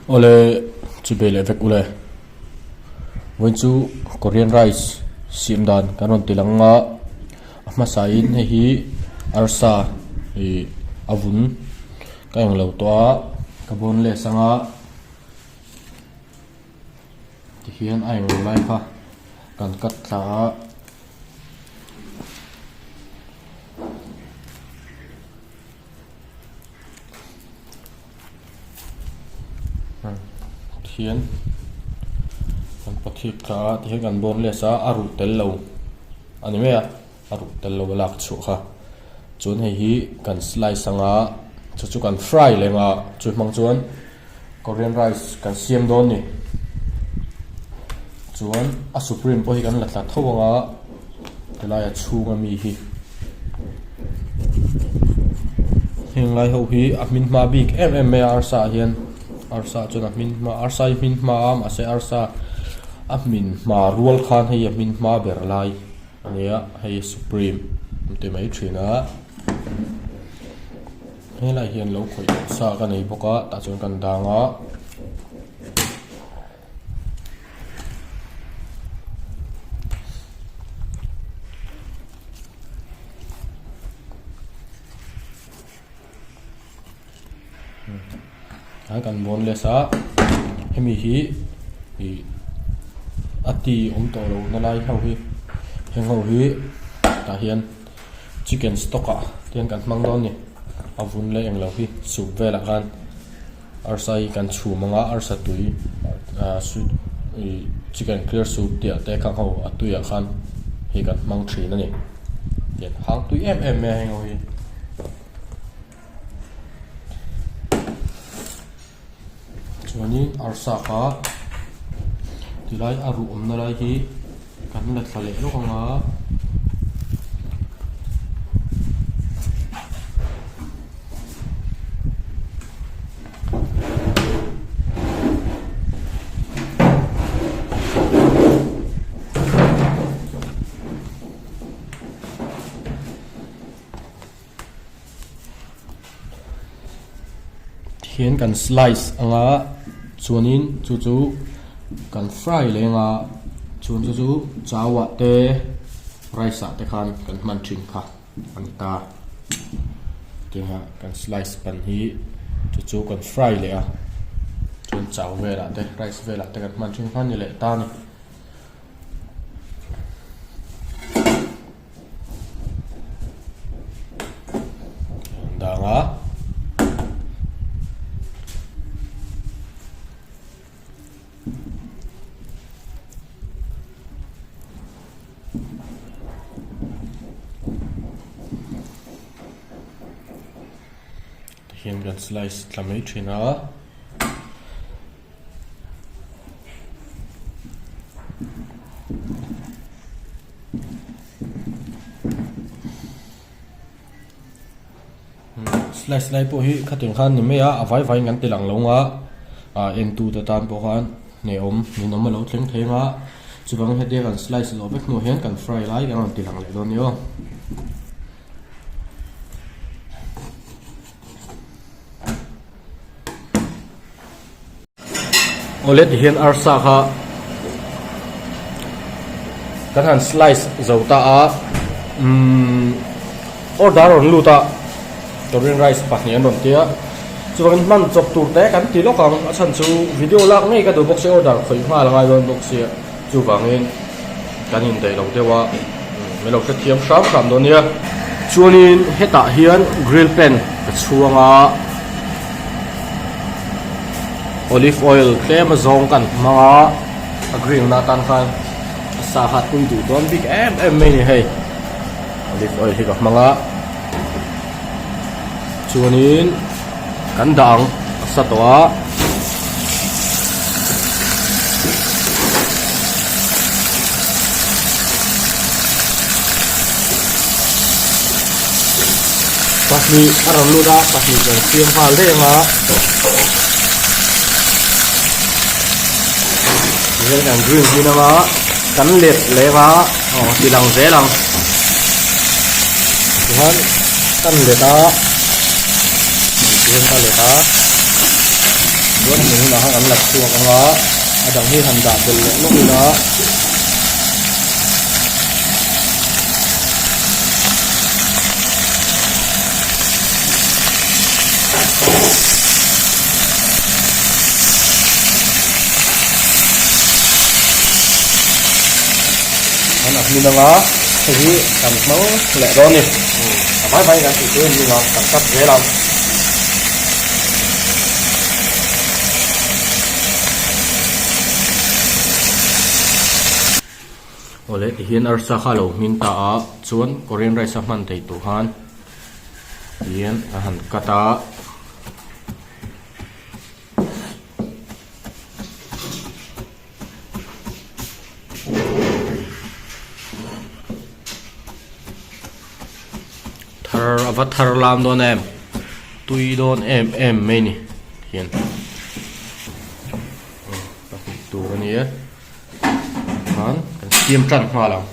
Ole chibele vek ule when chu Korean rice siamdan kanon tilanga masain hi arsa hi avun kayang lo to kabon le sanga ti hian ai ro lai kha kan kat tha hian kan pathik kha ti kan bon le sa aru tel lo ani me aru tel lo lak chu kha chun hi kan slice anga chu kan fry lenga chu mang chuan Korean rice kan siam don ni chuan a supreme po hi kan la tla thawanga telaya chunga mi hi heng lai ho hi amin ma big me arsa hian arsa chun amin ma arsa min ma am ase arsa amin ma rual khan hei amin ma ber lai ania hei supreme te mai thina hei lai hian lo khoi sa ka nei boka ta chun kan danga kan bon le sa hemi hi ati to lo na lai ho hi heng ho hi ta hian chicken stock a tian kan mang don ni avun le eng lo hi su vela kan arsai kan chu manga arsa tui su chicken clear soup tia te khang ho atuya khan hi kan mang thri na ni yen hang tui me heng ho hi chuanin arsa kha tilai aru omna lai hi kan la thale lo anga hian kan slice anga chuanin chu kan fry lenga chun chu chawa te rice te khan kan man thin kha anta tinga kan slice pan hi chu kan fry le a chun chaw vela te rice vela te kan man thin khan ni le ta ni danga hian kan slice tlamei thina slice lai po hi khating khan ni me a avai vai ngan tilang longa en tu ta tan po khan ne om ni nom lo thleng thenga chuwang he de kan slice lo bek no hian kan fry lai kan tilang le don yo olet hian arsa kha kan han slice zota a order on luta Korean rice pahnian ron tia chuan man chok tur te kan ti lokang achan chu video lak ngei ka do box order khoi ma la ngai don box sia chu wangin kan in dei lo dewa me lo ka thiam sham don nia chuanin heta hian grill pan ka chuanga olive oil tlem zong kan manga agree na tan khan sa hat kun du don big me ni hei olive oil hi ka manga chuanin kan dang sa towa pasni aram lu da pasni kan tiam hal de nga yang kan green ni nga kan let le nga tilang zelang tuhan kan leta Yan talita Rồi mình nó ăn lật chua con nó ở trong khi hành đạp được lúc đó nó mình nó thì cầm máu lẹ đó nè máy bay ra thì cứ mình nó cầm cắt dễ lắm. Oleh hian arsa khalo min ta chuan Korean rice man thei tu han hian a han kata thar avatar lam don em tui don em mai ni hian tu ni han siam trăn hoa lòng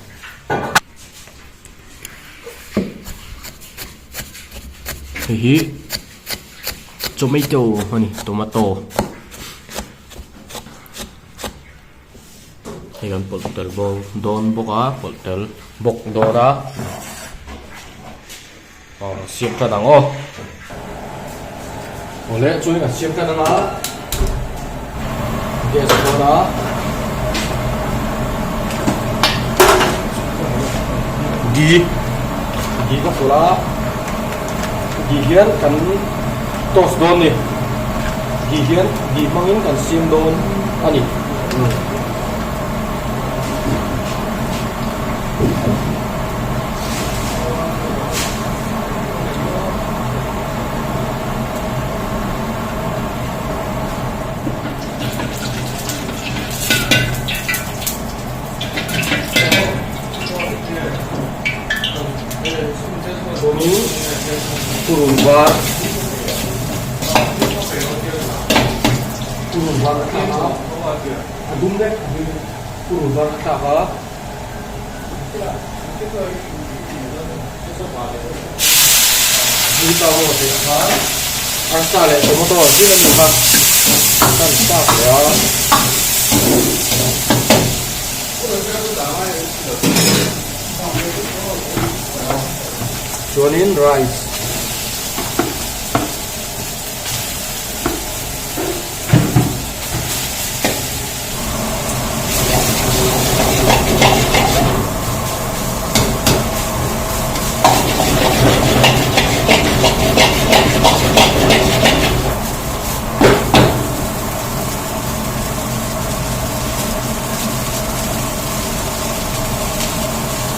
thì tomato honey tomato thì còn poltel bo don boka poltel bok do đó siam trăn đằng ô lẽ chui là siam trăn đằng đó yes đó di ka pula di hian kan tos don ni di hian di mangin kan sim don ani turun var kata adum deh turun var kata ini tahu apa asal ya tomato sini nih pak kan start ya Jonin rice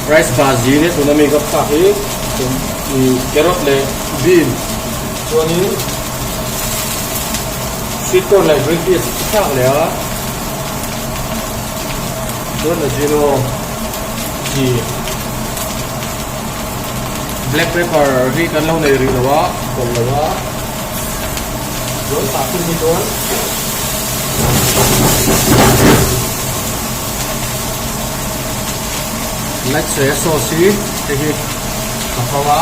rice bhaji ne tsunami gap khahi carrot le bean chuanin sweet corn le green peas khak le a chuan la jino ji black pepper ri kan lo nei ri lawa kon lawa chuan ta kun ni chuan let's say sauce hi kahawa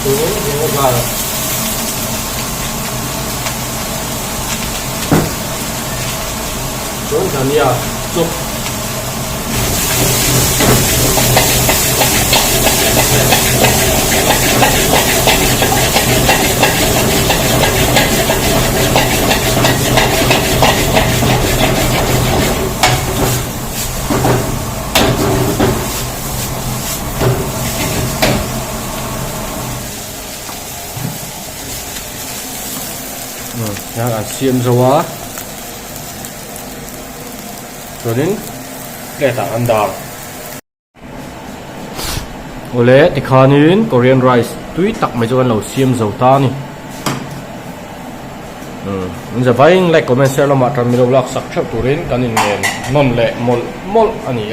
turun dengan garam turun dhania chop yang siam jawa rồi leta andam ole tikhanin Korean rice tui tak mai chuan lo siam zo ta ni giờ vai like comment share lo ma tram milo lak sak thap turin kanin nen non le mol ani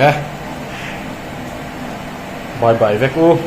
bye bye veku